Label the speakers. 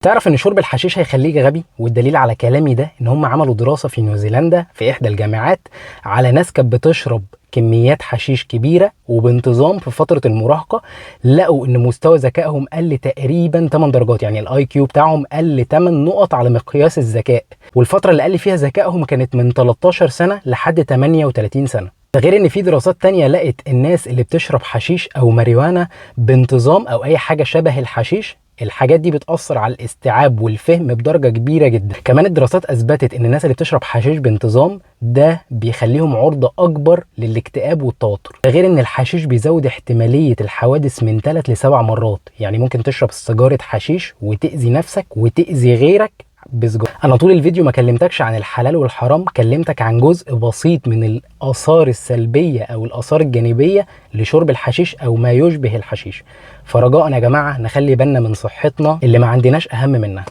Speaker 1: تعرف ان شرب الحشيش هيخليك غبي؟ والدليل على كلامي ده ان هم عملوا دراسة في نيوزيلندا في احدى الجامعات على ناس كانت بتشرب كميات حشيش كبيرة وبانتظام في فترة المراهقة. لقوا ان مستوى ذكائهم قل تقريبا 8 درجات، يعني الاي كيو بتاعهم قل 8 نقط على مقياس الذكاء، والفترة اللي قل فيها ذكائهم كانت من 13 سنة لحد 38 سنة. ده غير ان في دراسات تانية لقت الناس اللي بتشرب حشيش او ماريجوانا بانتظام او اي حاجة شبه الحشيش، الحاجات دي بتأثر على الاستيعاب والفهم بدرجة كبيرة جدا. كمان الدراسات أثبتت إن الناس اللي بتشرب حشيش بانتظام ده بيخليهم عرضة أكبر للاكتئاب والتوتر. ده غير إن الحشيش بيزود احتمالية الحوادث من 3 ل7 مرات، يعني ممكن تشرب سيجارة حشيش وتأذي نفسك وتأذي غيرك بسجارة. أنا طول الفيديو ما كلمتكش عن الحلال والحرام، كلمتك عن جزء بسيط من الآثار السلبية أو الآثار الجانبية لشرب الحشيش أو ما يشبه الحشيش. فرجاء يا جماعة نخلي بالنا من صحتنا اللي ما عندناش أهم منها.